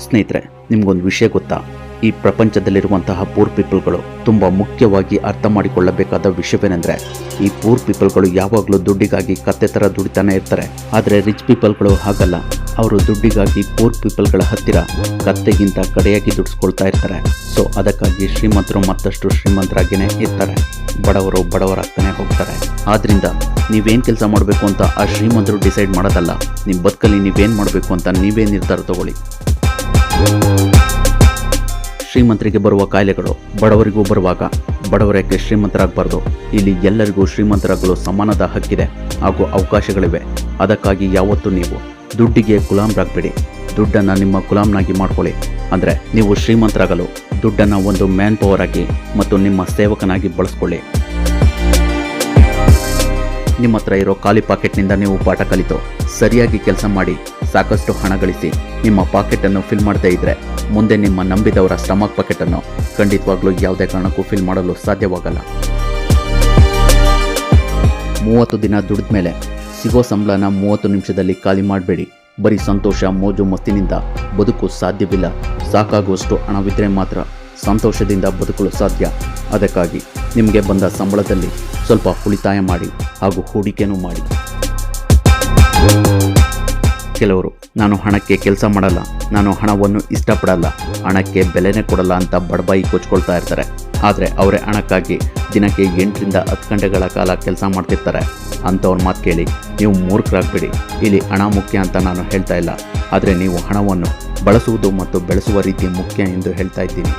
ಸ್ನೇಹಿತರೆ, ನಿಮಗೊಂದು ವಿಷಯ ಗೊತ್ತಾ? ಈ ಪ್ರಪಂಚದಲ್ಲಿರುವಂತಹ ಪೂರ್ ಪೀಪಲ್ಗಳು ತುಂಬ ಮುಖ್ಯವಾಗಿ ಅರ್ಥ ಮಾಡಿಕೊಳ್ಳಬೇಕಾದ ವಿಷಯವೇನೆಂದರೆ, ಈ ಪೂರ್ ಪೀಪಲ್ಗಳು ಯಾವಾಗಲೂ ದುಡ್ಡಿಗಾಗಿ ಕತ್ತೆ ಥರ ದುಡಿತಾನೆ ಇರ್ತಾರೆ. ಆದರೆ ರಿಚ್ ಪೀಪಲ್ಗಳು ಹಾಗಲ್ಲ. ಅವರು ದುಡ್ಡಿಗಾಗಿ ಪೂರ್ ಪೀಪಲ್ಗಳ ಹತ್ತಿರ ಕತ್ತೆಗಿಂತ ಕಡೆಯಾಗಿ ದುಡಿಸ್ಕೊಳ್ತಾ ಇರ್ತಾರೆ. ಸೊ ಅದಕ್ಕಾಗಿ ಶ್ರೀಮಂತರು ಮತ್ತಷ್ಟು ಶ್ರೀಮಂತರಾಗಿಯೇ ಇರ್ತಾರೆ, ಬಡವರು ಬಡವರಾಗ್ತಾನೆ ಹೋಗ್ತಾರೆ. ಆದ್ದರಿಂದ ನೀವೇನು ಕೆಲಸ ಮಾಡಬೇಕು ಅಂತ ಆ ಶ್ರೀಮಂತರು ಡಿಸೈಡ್ ಮಾಡೋದಲ್ಲ. ನಿಮ್ಮ ಬದುಕಲ್ಲಿ ನೀವೇನು ಮಾಡಬೇಕು ಅಂತ ನೀವೇ ನಿರ್ಧಾರ ತಗೊಳ್ಳಿ. ಶ್ರೀಮಂತರಿಗೆ ಬರುವ ಕಾಯಿಲೆಗಳು ಬಡವರಿಗೂ ಬರುವಾಗ ಬಡವರಕ್ಕೆ ಶ್ರೀಮಂತರಾಗಬಾರ್ದು. ಇಲ್ಲಿ ಎಲ್ಲರಿಗೂ ಶ್ರೀಮಂತರಾಗಲು ಸಮಾನದ ಹಕ್ಕಿದೆ ಹಾಗೂ ಅವಕಾಶಗಳಿವೆ. ಅದಕ್ಕಾಗಿ ಯಾವತ್ತೂ ನೀವು ದುಡ್ಡಿಗೆ ಗುಲಾಮರಾಗಬೇಡಿ. ದುಡ್ಡನ್ನು ನಿಮ್ಮ ಗುಲಾಮನಾಗಿ ಮಾಡ್ಕೊಳ್ಳಿ. ಅಂದರೆ ನೀವು ಶ್ರೀಮಂತರಾಗಲು ದುಡ್ಡನ್ನು ಒಂದು ಮ್ಯಾನ್ ಪವರ್ ಆಗಿ ಮತ್ತು ನಿಮ್ಮ ಸೇವಕನಾಗಿ ಬಳಸ್ಕೊಳ್ಳಿ. ನಿಮ್ಮ ಹತ್ರ ಇರೋ ಖಾಲಿ ಪಾಕೆಟ್ನಿಂದ ನೀವು ಪಾಠ ಕಲಿತು ಸರಿಯಾಗಿ ಕೆಲಸ ಮಾಡಿ ಸಾಕಷ್ಟು ಹಣ ಗಳಿಸಿ ನಿಮ್ಮ ಪಾಕೆಟನ್ನು ಫಿಲ್ ಮಾಡದೇ ಇದ್ದರೆ ಮುಂದೆ ನಿಮ್ಮ ನಂಬಿದವರ ಸ್ಟಮಕ್ ಪಾಕೆಟನ್ನು ಖಂಡಿತವಾಗ್ಲೂ ಯಾವುದೇ ಕಾರಣಕ್ಕೂ ಫಿಲ್ ಮಾಡಲು ಸಾಧ್ಯವಾಗಲ್ಲ. 30 ದಿನ ದುಡಿದ ಮೇಲೆ ಸಿಗೋ ಸಂಬಳನ 30 ನಿಮಿಷದಲ್ಲಿ ಖಾಲಿ ಮಾಡಬೇಡಿ. ಬರೀ ಸಂತೋಷ ಮೋಜು ಮಸ್ತಿನಿಂದ ಬದುಕು ಸಾಧ್ಯವಿಲ್ಲ. ಸಾಕಾಗುವಷ್ಟು ಹಣವಿದ್ದರೆ ಮಾತ್ರ ಸಂತೋಷದಿಂದ ಬದುಕಲು ಸಾಧ್ಯ. ಅದಕ್ಕಾಗಿ ನಿಮಗೆ ಬಂದ ಸಂಬಳದಲ್ಲಿ ಸ್ವಲ್ಪ ಉಳಿತಾಯ ಮಾಡಿ ಹಾಗೂ ಹೂಡಿಕೆನೂ ಮಾಡಿ. ಕೆಲವರು ನಾನು ಹಣಕ್ಕೆ ಕೆಲಸ ಮಾಡಲ್ಲ, ನಾನು ಹಣವನ್ನು ಇಷ್ಟಪಡಲ್ಲ, ಹಣಕ್ಕೆ ಬೆಲೆನೇ ಕೊಡಲ್ಲ ಅಂತ ಬಡಬಾಯಿ ಕೊಚ್ಕೊಳ್ತಾ ಇರ್ತಾರೆ. ಆದರೆ ಅವರೇ ಹಣಕ್ಕಾಗಿ ದಿನಕ್ಕೆ 8 ರಿಂದ 10 ಗಂಟೆಗಳ ಕಾಲ ಕೆಲಸ ಮಾಡ್ತಿರ್ತಾರೆ. ಅಂಥವ್ರ ಮಾತು ಕೇಳಿ ನೀವು ಮೂರ್ಖರಾಗಬೇಡಿ. ಇಲ್ಲಿ ಹಣ ಮುಖ್ಯ ಅಂತ ನಾನು ಹೇಳ್ತಾ ಇಲ್ಲ, ಆದರೆ ನೀವು ಹಣವನ್ನು ಬಳಸುವುದು ಮತ್ತು ಬೆಳೆಸುವ ರೀತಿ ಮುಖ್ಯ ಎಂದು ಹೇಳ್ತಾ ಇದ್ದೀನಿ.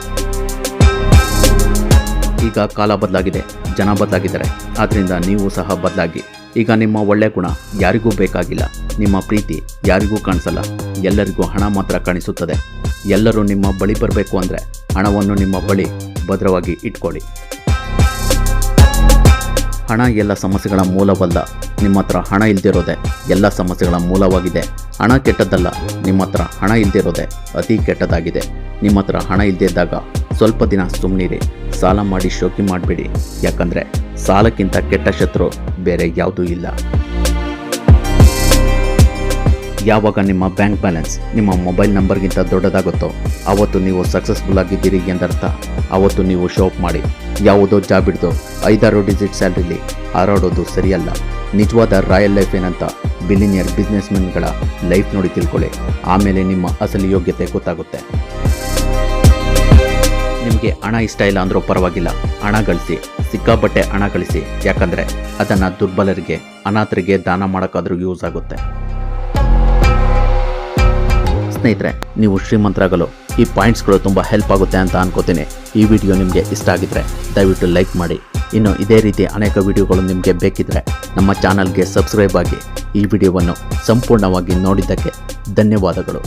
ಈಗ ಕಾಲ ಬದಲಾಗಿದೆ, ಜನ ಬದಲಾಗಿದ್ದಾರೆ. ಆದ್ದರಿಂದ ನೀವು ಸಹ ಬದಲಾಗಿ. ಈಗ ನಿಮ್ಮ ಒಳ್ಳೆಯ ಗುಣ ಯಾರಿಗೂ ಬೇಕಾಗಿಲ್ಲ. ನಿಮ್ಮ ಪ್ರೀತಿ ಯಾರಿಗೂ ಕಾಣಿಸಲ್ಲ, ಎಲ್ಲರಿಗೂ ಹಣ ಮಾತ್ರ ಕಾಣಿಸುತ್ತದೆ. ಎಲ್ಲರೂ ನಿಮ್ಮ ಬಳಿ ಬರಬೇಕು ಅಂದರೆ ಹಣವನ್ನು ನಿಮ್ಮ ಬಳಿ ಭದ್ರವಾಗಿ ಇಟ್ಕೊಳ್ಳಿ. ಹಣ ಎಲ್ಲ ಸಮಸ್ಯೆಗಳ ಮೂಲವಲ್ಲ. ನಿಮ್ಮ ಹತ್ರ ಹಣ ಇಲ್ದಿರೋದೆ ಎಲ್ಲ ಸಮಸ್ಯೆಗಳ ಮೂಲವಾಗಿದೆ. ಹಣ ಕೆಟ್ಟದ್ದಲ್ಲ, ನಿಮ್ಮ ಹತ್ರ ಹಣ ಇಲ್ದಿರೋದೆ ಅತಿ ಕೆಟ್ಟದಾಗಿದೆ. ನಿಮ್ಮ ಹತ್ರ ಹಣ ಇಲ್ದಿದ್ದಾಗ ಸ್ವಲ್ಪ ದಿನ ಸುಮ್ಮನಿರಿ. ಸಾಲ ಮಾಡಿ ಶೋಕಿ ಮಾಡಬೇಡಿ. ಯಾಕಂದರೆ ಸಾಲಕ್ಕಿಂತ ಕೆಟ್ಟ ಶತ್ರು ಬೇರೆ ಯಾವುದೂ ಇಲ್ಲ. ಯಾವಾಗ ನಿಮ್ಮ ಬ್ಯಾಂಕ್ ಬ್ಯಾಲೆನ್ಸ್ ನಿಮ್ಮ ಮೊಬೈಲ್ ನಂಬರ್ಗಿಂತ ದೊಡ್ಡದಾಗುತ್ತೋ ಆವತ್ತು ನೀವು ಸಕ್ಸಸ್ಫುಲ್ ಆಗಿದ್ದೀರಿ ಎಂದರ್ಥ. ಆವತ್ತು ನೀವು ಶೋಪ್ ಮಾಡಿ. ಯಾವುದೋ ಜಾಬ್ ಹಿಡಿದು 5-6 ಡಿಜಿಟ್ ಸ್ಯಾಲ್ರಿಲಿ ಹಾರಾಡೋದು ಸರಿಯಲ್ಲ. ನಿಜವಾದ ರಾಯಲ್ ಲೈಫ್ ಏನಂತ ಬಿಲಿನಿಯರ್ ಬಿಸ್ನೆಸ್ಮೆನ್ಗಳ ಲೈಫ್ ನೋಡಿ ತಿಳ್ಕೊಳ್ಳಿ. ಆಮೇಲೆ ನಿಮ್ಮ ಅಸಲಿ ಯೋಗ್ಯತೆ ಗೊತ್ತಾಗುತ್ತೆ. ನಿಮಗೆ ಹಣ ಇಷ್ಟ ಇಲ್ಲ ಅಂದರೂ ಪರವಾಗಿಲ್ಲ, ಹಣ ಗಳಿಸಿ, ಸಿಕ್ಕಾಪಟ್ಟೆ ಹಣ ಗಳಿಸಿ. ಯಾಕಂದರೆ ಅದನ್ನು ದುರ್ಬಲರಿಗೆ, ಅನಾಥರಿಗೆ ದಾನ ಮಾಡೋಕ್ಕಾದ್ರೂ ಯೂಸ್ ಆಗುತ್ತೆ. ಸ್ನೇಹಿತರೆ, ನೀವು ಶ್ರೀಮಂತರಾಗಲು ಈ ಪಾಯಿಂಟ್ಸ್ಗಳು ತುಂಬ ಹೆಲ್ಪ್ ಆಗುತ್ತೆ ಅಂತ ಅನ್ಕೋತೀನಿ. ಈ ವಿಡಿಯೋ ನಿಮಗೆ ಇಷ್ಟ ಆಗಿದ್ರೆ ದಯವಿಟ್ಟು ಲೈಕ್ ಮಾಡಿ. ಇನ್ನು ಇದೇ ರೀತಿ ಅನೇಕ ವಿಡಿಯೋಗಳು ನಿಮಗೆ ಬೇಕಿದ್ರೆ ನಮ್ಮ ಚಾನಲ್ಗೆ ಸಬ್ಸ್ಕ್ರೈಬ್ ಆಗಿ. ಈ ವಿಡಿಯೋವನ್ನು ಸಂಪೂರ್ಣವಾಗಿ ನೋಡಿದ್ದಕ್ಕೆ ಧನ್ಯವಾದಗಳು.